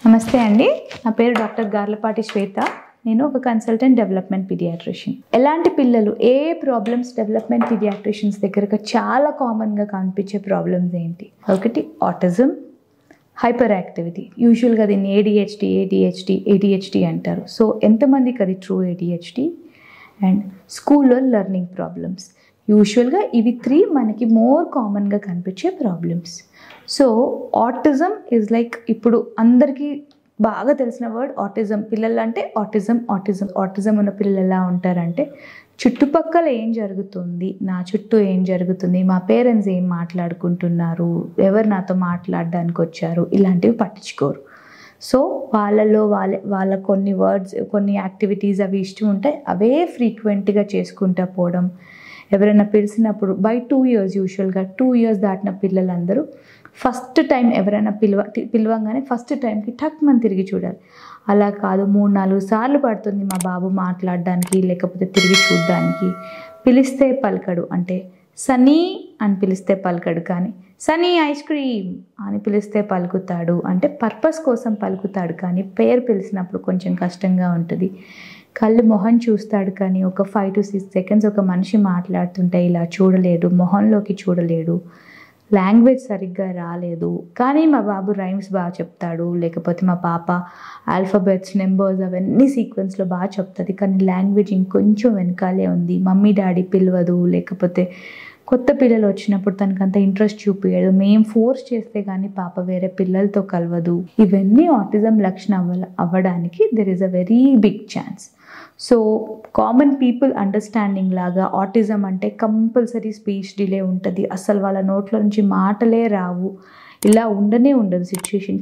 నమస్తే అండి, నా పేరు డాక్టర్ గార్లపాటి శ్వేత. నేను ఒక కన్సల్టెంట్ డెవలప్మెంట్ పీడియాట్రిషియన్. ఎలాంటి పిల్లలు ఏ ప్రాబ్లమ్స్ డెవలప్మెంట్ పీడియాట్రిషియన్స్ దగ్గరగా చాలా కామన్గా కనిపించే ప్రాబ్లమ్స్ ఏంటి? ఒకటి ఆటిజం, హైపర్ యాక్టివిటీ. యూజువల్గా దీన్ని ఏడిహెచ్డి అంటారు. సో ఎంతమందికి అది ట్రూ ఏడిహెచ్డి? అండ్ స్కూల్లో లెర్నింగ్ ప్రాబ్లమ్స్. యూజువల్గా ఇవి 3 మనకి మోర్ కామన్గా కనిపించే problems. So autism is like ఇప్పుడు అందరికీ బాగా తెలిసిన వర్డ్ ఆటిజం. పిల్లలు అంటే ఆటిజం ఉన్న పిల్లలు ఎలా ఉంటారంటే, చుట్టుపక్కల ఏం జరుగుతుంది, నా చుట్టూ ఏం జరుగుతుంది, మా పేరెంట్స్ ఏం మాట్లాడుకుంటున్నారు, ఎవరు నాతో మాట్లాడడానికి వచ్చారు, ఇలాంటివి పట్టించుకోరు. సో వాళ్ళ కొన్ని వర్డ్స్, కొన్ని యాక్టివిటీస్ అవి ఇష్టం ఉంటాయి, అవే ఫ్రీక్వెంట్గా చేసుకుంటూ పోవడం. ఎవరైనా పిలిచినప్పుడు బై 2 years, యూజువల్గా 2 years దాటిన పిల్లలందరూ ఫస్ట్ టైం ఎవరైనా పిలవంగానే ఫస్ట్ టైంకి టక్ మనం తిరిగి చూడాలి. అలా కాదు, 3-4 సార్లు పడుతుంది మా బాబు మాట్లాడడానికి, లేకపోతే తిరిగి చూడడానికి. పిలిస్తే పలకడు, అంటే సనీ అని పిలిస్తే పలకడు, కానీ సనీ ఐస్ క్రీమ్ అని పిలిస్తే పలుకుతాడు. అంటే పర్పస్ కోసం పలుకుతాడు, కానీ పేరు పిలిచినప్పుడు కొంచెం కష్టంగా ఉంటుంది. కళ్ళు మొహం చూస్తాడు, కానీ ఒక 5 to 6 seconds ఒక మనిషి మాట్లాడుతుంటే ఇలా చూడలేడు, మొహంలోకి చూడలేడు. లాంగ్వేజ్ సరిగ్గా రాలేదు, కానీ మా బాబు రైమ్స్ బాగా చెప్తాడు, లేకపోతే మా పాప ఆల్ఫాబెట్స్, నెంబర్స్ అవన్నీ సీక్వెన్స్లో బాగా చెప్తుంది, కానీ లాంగ్వేజ్ ఇంకొంచెం వెనకాలే ఉంది. మమ్మీ డాడీ పిలవదు, లేకపోతే కొత్త పిల్లలు వచ్చినప్పుడు తనకంత ఇంట్రెస్ట్ చూపించదు, మేము ఫోర్స్ చేస్తే కానీ పాప వేరే పిల్లలతో కలవదు. ఇవన్నీ ఆటిజం లక్షణం అవ్వడానికి there is a very big chance. So common people understanding లాగా ఆటిజం అంటే కంపల్సరీ స్పీచ్ డిలే ఉంటుంది, అసలు వాళ్ళ నోట్ల నుంచి మాటలే రావు, ఇలా ఉండదు సిచ్యుయేషన్.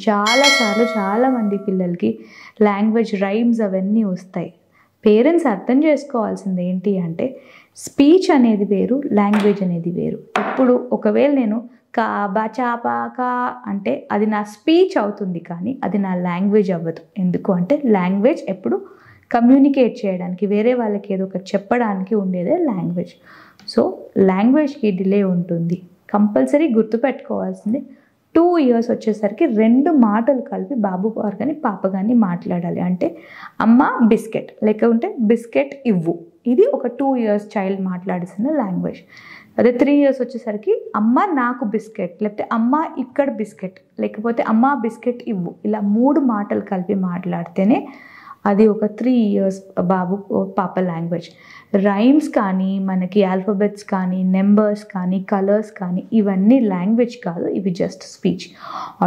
చాలామంది పిల్లలకి లాంగ్వేజ్ రైమ్స్ అవన్నీ వస్తాయి. పేరెంట్స్ అర్థం చేసుకోవాల్సింది ఏంటి అంటే, స్పీచ్ అనేది వేరు, లాంగ్వేజ్ అనేది వేరు. ఇప్పుడు ఒకవేళ నేను కా బా చాపా కా అంటే అది నా స్పీచ్ అవుతుంది, కానీ అది నా లాంగ్వేజ్ అవ్వదు. ఎందుకు అంటే లాంగ్వేజ్ ఎప్పుడు కమ్యూనికేట్ చేయడానికి, వేరే వాళ్ళకి ఏదో ఒకటి చెప్పడానికి ఉండేదే లాంగ్వేజ్. సో లాంగ్వేజ్కి డిలే ఉంటుంది. కంపల్సరీ గుర్తుపెట్టుకోవాల్సింది 2 years వచ్చేసరికి 2 మాటలు కలిపి బాబు గారు కానీ పాప కానీ మాట్లాడాలి. అంటే అమ్మ బిస్కెట్, లేకుంటే బిస్కెట్ ఇవ్వు, ఇది ఒక 2 years చైల్డ్ మాట్లాడాల్సిన లాంగ్వేజ్. అదే 3 years వచ్చేసరికి అమ్మ నాకు బిస్కెట్, లేకపోతే అమ్మ ఇక్కడ బిస్కెట్, లేకపోతే అమ్మ బిస్కెట్ ఇవ్వు, ఇలా 3 మాటలు కలిపి మాట్లాడితేనే అది ఒక 3 years బాబు పాప లాంగ్వేజ్. రైమ్స్ కానీ, మనకి ఆల్ఫాబెట్స్ కానీ, నెంబర్స్ కానీ, కలర్స్ కానీ, ఇవన్నీ లాంగ్వేజ్ కాదు, ఇవి జస్ట్ స్పీచ్.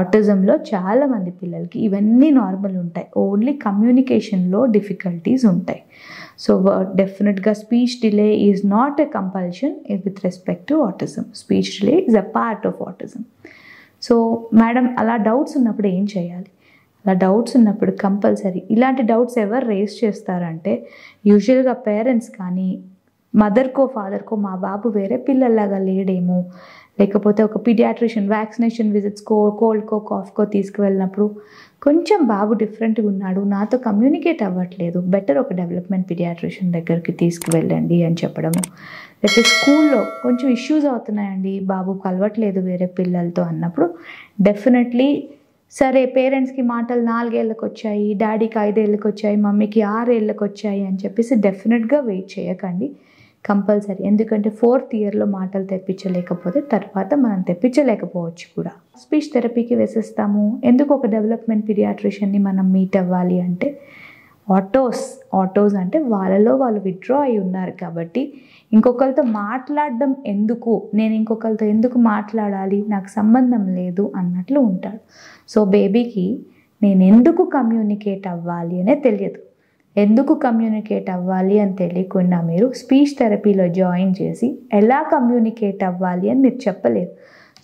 ఆటిజంలో చాలామంది పిల్లలకి ఇవన్నీ నార్మల్ ఉంటాయి, ఓన్లీ కమ్యూనికేషన్లో డిఫికల్టీస్ ఉంటాయి. సో డెఫినెట్గా speech delay is not a compulsion with respect to autism. Speech delay is a part of autism. So madam, అలా డౌట్స్ ఉన్నప్పుడు ఏం చేయాలి? అలా డౌట్స్ ఉన్నప్పుడు కంపల్సరీ ఇలాంటి డౌట్స్ ఎవరు రేస్ చేస్తారంటే, యూజువల్గా పేరెంట్స్ కానీ మదర్కో ఫాదర్కో మా బాబు వేరే పిల్లల్లాగా లేడేమో, లేకపోతే ఒక పీడియాట్రిషియన్ వ్యాక్సినేషన్ విజిట్స్కో, కోల్డ్కో, కాఫ్కో తీసుకువెళ్ళినప్పుడు కొంచెం బాబు డిఫరెంట్గా ఉన్నాడు, నాతో కమ్యూనికేట్ అవ్వట్లేదు, బెటర్ ఒక డెవలప్మెంట్ పీడియాట్రిషియన్ దగ్గరికి తీసుకువెళ్ళండి అని చెప్పడము. లేకపోతే స్కూల్లో కొంచెం ఇష్యూస్ అవుతున్నాయండి, బాబు కలవట్లేదు వేరే పిల్లలతో అన్నప్పుడు డెఫినెట్లీ సరే, పేరెంట్స్కి మాటలు 4 ఏళ్ళకి వచ్చాయి, డాడీకి 5 ఏళ్ళకి వచ్చాయి, మమ్మీకి 6 ఏళ్ళకి వచ్చాయి అని చెప్పేసి డెఫినెట్గా వెయిట్ చేయకండి. కంపల్సరీ, ఎందుకంటే 4th yearలో మాటలు తెప్పించలేకపోతే తర్వాత మనం తెప్పించలేకపోవచ్చు కూడా. స్పీచ్ థెరపీకి వేసేస్తాము. ఎందుకు ఒక డెవలప్మెంట్ పీడియాట్రిషియన్ని మనం మీట్ అవ్వాలి అంటే, ఆటోస్ అంటే వాళ్ళలో వాళ్ళు విత్డ్రా అయి ఉన్నారు కాబట్టి ఇంకొకరితో మాట్లాడడం ఎందుకు, నేను ఇంకొకరితో ఎందుకు మాట్లాడాలి, నాకు సంబంధం లేదు అన్నట్లు ఉంటాడు. సో బేబీకి నేను ఎందుకు కమ్యూనికేట్ అవ్వాలి అనే తెలియదు. ఎందుకు కమ్యూనికేట్ అవ్వాలి అని తెలియకుండా మీరు స్పీచ్ థెరపీలో జాయిన్ చేసి ఎలా కమ్యూనికేట్ అవ్వాలి అని మీరు చెప్పలేరు.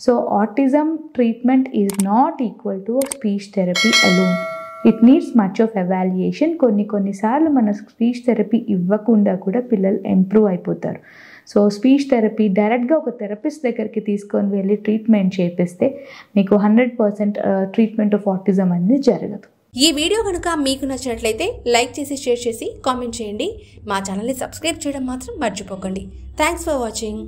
So autism treatment is not equal to speech therapy alone. It needs much of evaluation. కొన్నిసార్లు మన స్పీచ్ థెరపీ ఇవ్వకుండా కూడా పిల్లలు ఇంప్రూవ్ అయిపోతారు. సో స్పీచ్ థెరపీ డైరెక్ట్గా ఒక థెరపిస్ట్ దగ్గరికి తీసుకొని వెళ్ళి ట్రీట్మెంట్ చేపిస్తే మీకు 100% ట్రీట్మెంట్ ఆఫ్ ఆటిజం అనేది జరగదు. ఈ వీడియో కనుక మీకు నచ్చినట్లయితే లైక్ చేసి, షేర్ చేసి, కామెంట్ చేయండి. మా ఛానల్ని సబ్స్క్రైబ్ చేయడం మాత్రం మర్చిపోకండి. Thanks for watching.